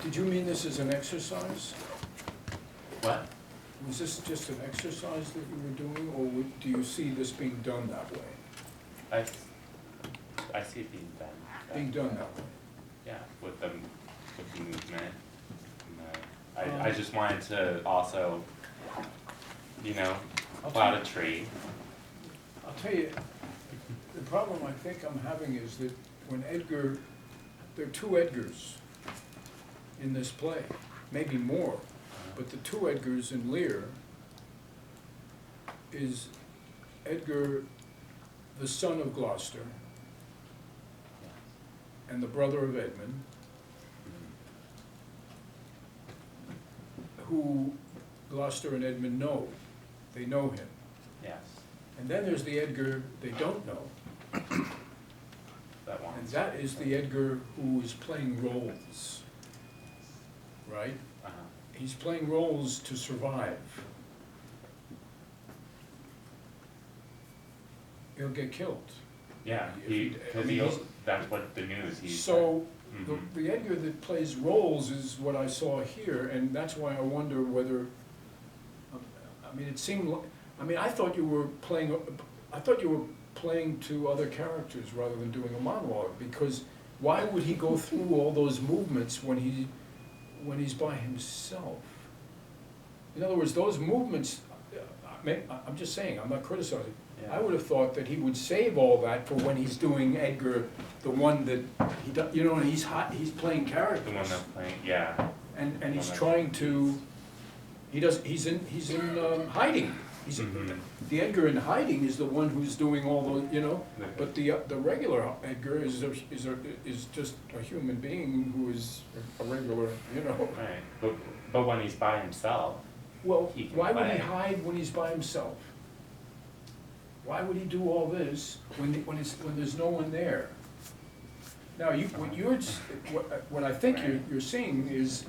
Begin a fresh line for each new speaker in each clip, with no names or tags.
Did you mean this as an exercise?
What?
Was this just an exercise that you were doing, or do you see this being done that way?
I see it being done.
Being done that way?
Yeah, with the movement. And I just wanted to also, you know, plot a tree.
I'll tell you, the problem I think I'm having is that when Edgar, there are two Edgars in this play, maybe more, but the two Edgars in Lear is Edgar, the son of Gloucester, and the brother of Edmund, who Gloucester and Edmund know. They know him.
Yes.
And then there's the Edgar they don't know.
That one.
And that is the Edgar who is playing roles, right?
Uh-huh.
He's playing roles to survive. He'll get killed.
Yeah, that's what the news, he's.
So,
Mm-hmm.
the Edgar that plays roles is what I saw here, and that's why I wonder whether, I mean, it seemed like, I mean, I thought you were playing to other characters rather than doing a monologue, because why would he go through all those movements when he's by himself? In other words, those movements, I'm just saying, I'm not criticizing.
Yeah.
I would have thought that he would save all that for when he's doing Edgar, the one that he does, you know, and he's playing characters.
The one that's playing, yeah.
And he's trying to, he's in hiding. The Edgar in hiding is the one who's doing all the, you know, but the regular Edgar is just a human being who is a regular, you know.
Right, but when he's by himself,
well,
he can
why
play.
would he hide when he's by himself? Why would he do all this when there's no one there? Now, what I think you're seeing is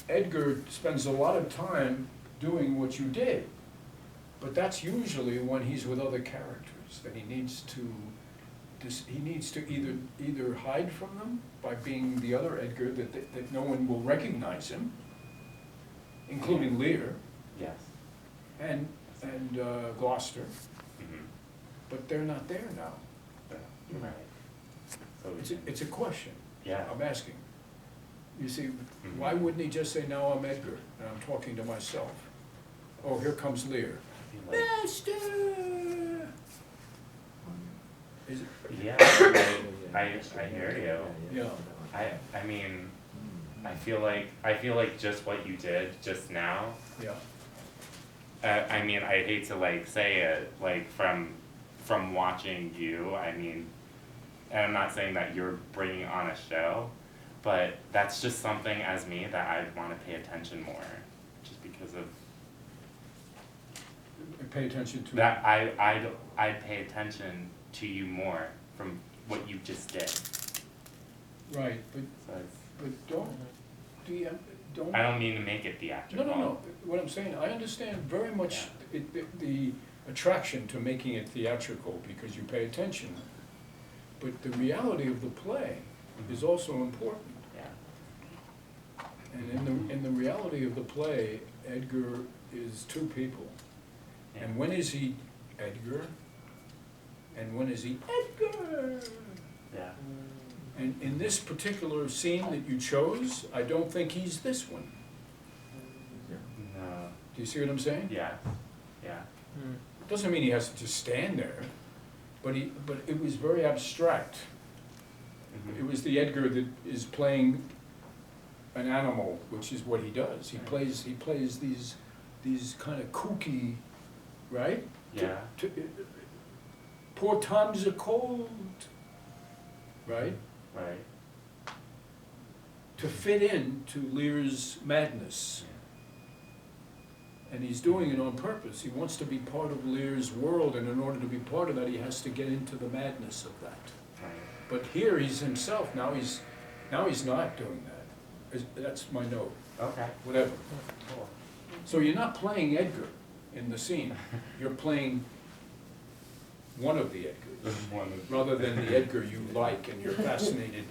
Edgar spends a lot of time doing what you did, but that's usually when he's with other characters that he needs to either hide from them by being the other Edgar that no one will recognize him, including Lear.
Yes.
And Gloucester.
Mm-hmm.
But they're not there now.
Right. So
It's a question.
Yeah.
I'm asking. You see, why wouldn't he just say, now I'm Edgar, and I'm talking to myself? Oh, here comes Lear. Master! Is it?
Yeah, I hear you.
Yeah.
I mean, I feel like just what you did just now.
Yeah.
I mean, I hate to like say it, like from watching you, I mean, and I'm not saying that you're bringing on a show, but that's just something as me that I want to pay attention more, just because of
Pay attention to
that. I pay attention to you more from what you just did.
Right, but
So
don't.
I don't mean to make it theatrical.
No. What I'm saying, I understand very much the attraction to making it theatrical because you pay attention. But the reality of the play is also important.
Yeah.
And in the reality of the play, Edgar is two people.
Yeah.
And when is he Edgar? And when is he Edgar?
Yeah.
And in this particular scene that you chose, I don't think he's this one.
No.
Do you see what I'm saying?
Yeah. Yeah.
Doesn't mean he has to just stand there, but it was very abstract.
Mm-hmm.
It was the Edgar that is playing an animal, which is what he does. He plays these kind of kooky, right?
Yeah.
Poor times are cold, right?
Right.
To fit in to Lear's madness. And he's doing it on purpose. He wants to be part of Lear's world, and in order to be part of that, he has to get into the madness of that.
Right.
But here he's himself. Now he's not doing that. That's my note.
Okay.
Whatever.
Cool.
So you're not playing Edgar in the scene. You're playing one of the Edgars, rather than the Edgar you like and you're fascinated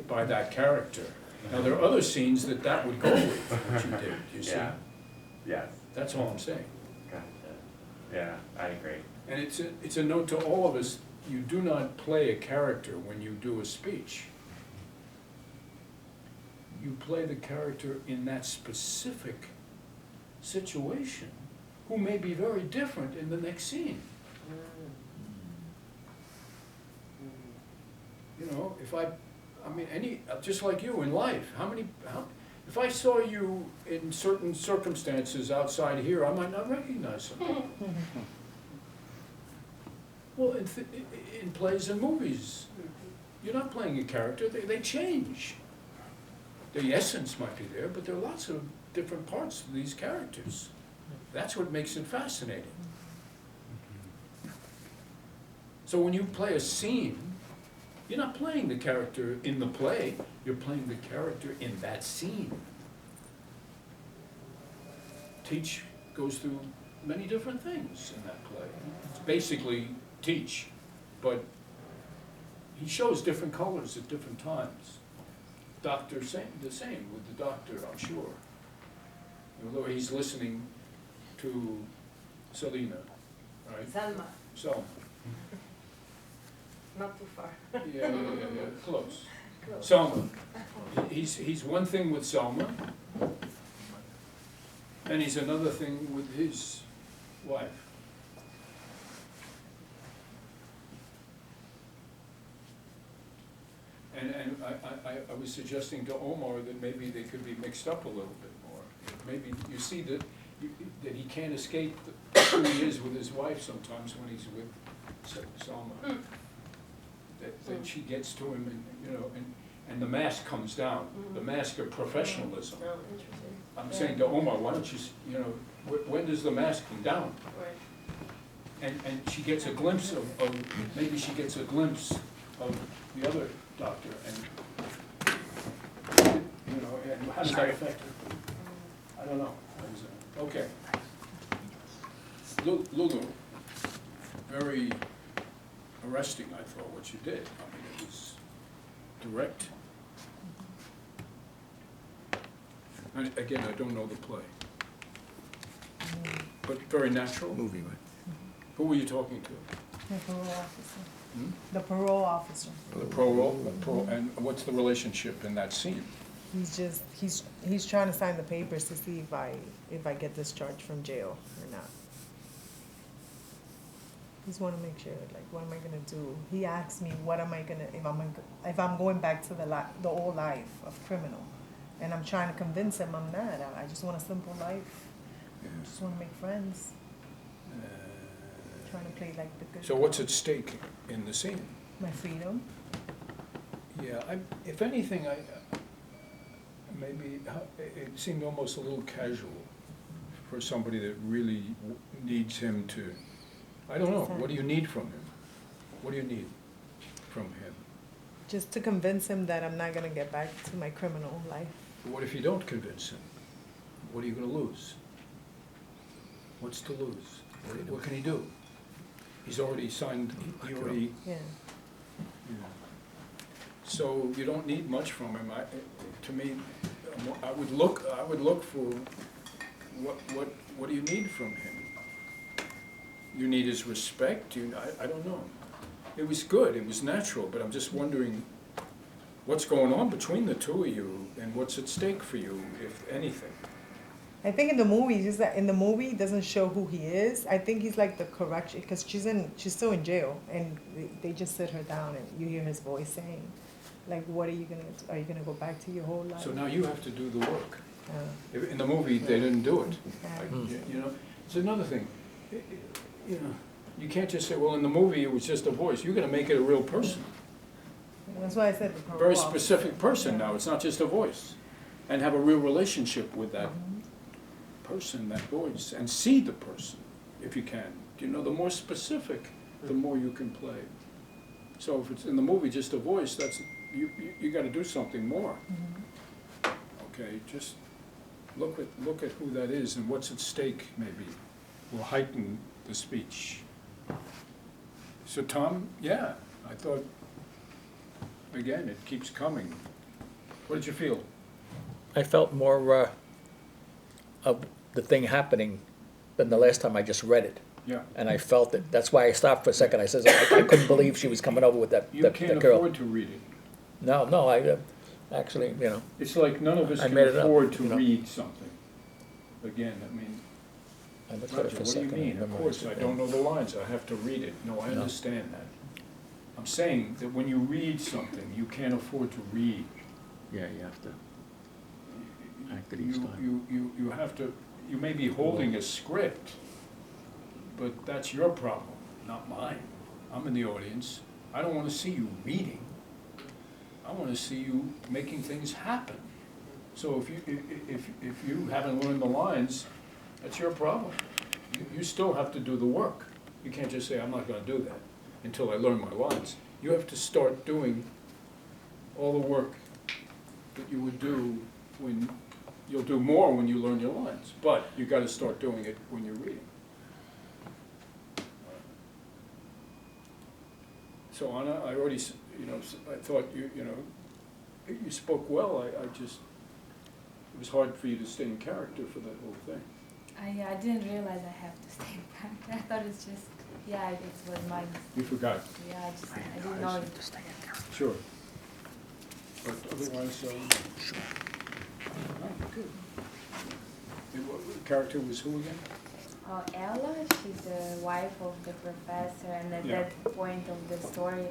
by that character. Now, there are other scenes that would go with what you did, you see?
Yeah. Yes.
That's all I'm saying.
Gotcha. Yeah, I agree.
And it's a note to all of us, you do not play a character when you do a speech. You play the character in that specific situation, who may be very different in the next scene. You know, just like you in life, if I saw you in certain circumstances outside here, I might not recognize someone. Well, in plays and movies, you're not playing a character, they change. The essence might be there, but there are lots of different parts to these characters. That's what makes it fascinating. So when you play a scene, you're not playing the character in the play, you're playing the character in that scene. Teach goes through many different things in that play. It's basically Teach, but he shows different colors at different times. Doctor, the same with the doctor, I'm sure. Although he's listening to Selena, right?
Selma,
Selma.
not too far.
Yeah, close.
Close.
Selma. He's one thing with Selma, and he's another thing with his wife. And I was suggesting to Omar that maybe they could be mixed up a little bit more. Maybe you see that he can't escape who he is with his wife sometimes when he's with Selma. That she gets to him, and the mask comes down, the mask of professionalism.
Oh, interesting.
I'm saying to Omar, why don't you, when does the mask come down?
Right.
And she gets a glimpse of maybe she gets a glimpse of the other doctor, and and how does that affect her? I don't know. Okay. Lulu, very arresting, I thought, what you did. I mean, it was direct. And again, I don't know the play, but very natural.
Movie, right?
Who were you talking to?
The parole officer.
Hmm?
The parole officer.
The parole, and what's the relationship in that scene?
He's trying to sign the papers to see if I get discharged from jail or not. Just want to make sure, like, what am I gonna do? He asked me, what am I gonna, if I'm going back to the old life of criminal, and I'm trying to convince him I'm not. I just want a simple life. I just want to make friends. Trying to play like the good.
So what's at stake in the scene?
My freedom.
Yeah, if anything, maybe it seemed almost a little casual for somebody that really needs him to, I don't know, what do you need from him? What do you need from him?
Just to convince him that I'm not gonna get back to my criminal life.
What if you don't convince him? What are you gonna lose? What's to lose? What can he do? He's already signed,
Yeah.
So you don't need much from him. To me, I would look for what do you need from him? You need his respect. I don't know. It was good. It was natural. But I'm just wondering what's going on between the two of you and what's at stake for you, if anything.
I think in the movie, just that in the movie, it doesn't show who he is. I think he's like the correction, because she's still in jail, and they just sit her down, and you hear his voice saying, like, what are you gonna go back to your whole life?
So now you have to do the work.
Uh,
In the movie, they didn't do it.
Yeah.
It's another thing. You can't just say, well, in the movie, it was just a voice. You're gonna make it a real person.
That's why I said the parole
Very
officer.
specific person now. It's not just a voice. And have a real relationship with that person, that voice, and see the person, if you can. The more specific, the more you can play. So if it's in the movie just a voice, that's you got to do something more. Okay, just look at who that is and what's at stake. Maybe will heighten the speech. So Tom, yeah, I thought again it keeps coming. What did you feel?
I felt more of the thing happening than the last time I just read it.
Yeah.
And I felt it. That's why I stopped for a second. I says, I couldn't believe she was coming over with that
You can't
girl.
afford to read it.
No, I actually, you know,
It's like none of us
I
can
made it up,
afford to
you know.
read something. Again, I mean,
I looked at
Roger,
it for a
what do you
second.
mean?
and
Of
memorized
course, I
it,
don't
yeah.
know the lines, I have to read it. No, I
No.
understand that. I'm saying that when you read something, you can't afford to read.
Yeah, you have to act it
You-
each time.
You have to, you may be holding a script, but that's your problem, not mine. I'm in the audience. I don't wanna see you reading. I wanna see you making things happen. So if you haven't learned the lines, that's your problem. You still have to do the work. You can't just say, I'm not gonna do that until I learn my lines. You have to start doing all the work that you would do when, you'll do more when you learn your lines, but you gotta start doing it when you're reading. So Anna, I already, I thought you spoke well, I just, it was hard for you to stay in character for that whole thing.
I didn't realize I have to stay in character. I thought it's just, yeah, it was my,
You forgot,
yeah, I didn't know it.
sure. But otherwise, good. And what character was who again?
Ella, she's the wife of the professor, and at
Yeah.
that point of the story,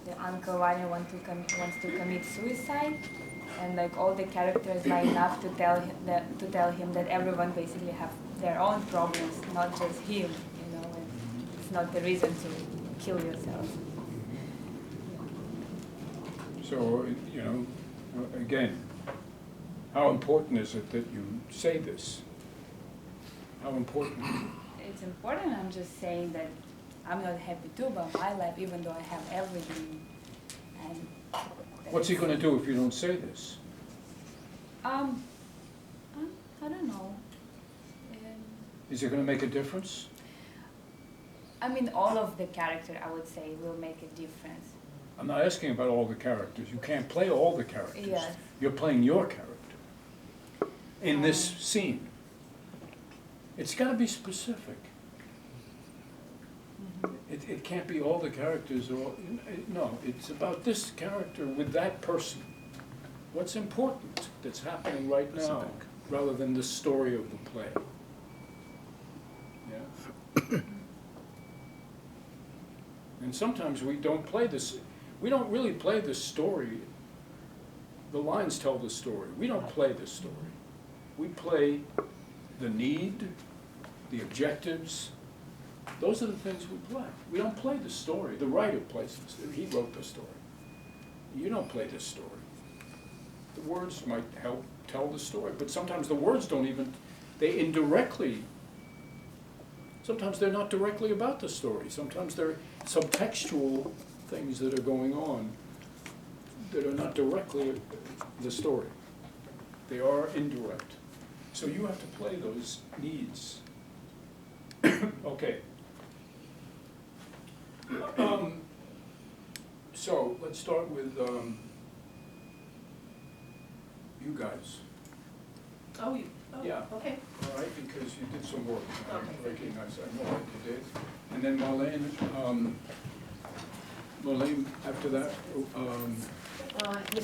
the Uncle Vanya wants to commit suicide, and like all the characters line up to tell him that everyone basically have their own problems, not just him, and it's not the reason to kill yourself.
So, again, how important is it that you say this? How important?
It's important. I'm just saying that I'm not happy too about my life, even though I have everything. And
What's he gonna do if you don't say this?
I don't know.
Is it gonna make a difference?
I mean, all of the character, I would say, will make a difference.
I'm not asking about all the characters. You can't play all the characters.
Yes.
You're playing your character in this scene. It's gotta be specific. It can't be all the characters or, no, it's about this character with that person. What's important that's happening right now,
Specific.
rather than the story of the play. Yeah? And sometimes we don't play this, we don't really play this story. The lines tell the story. We don't play this story. We play the need, the objectives. Those are the things we play. We don't play the story. The writer plays the story. He wrote the story. You don't play this story. The words might help tell the story, but sometimes the words don't even, they indirectly, sometimes they're not directly about the story. Sometimes they're subtextual things that are going on that are not directly the story. They are indirect. So you have to play those needs. Okay. So let's start with you guys.
Oh,
Yeah.
okay.
All right, because you did some work. I
Okay.
recognize, I know that you did. And then Marlene, after that,
This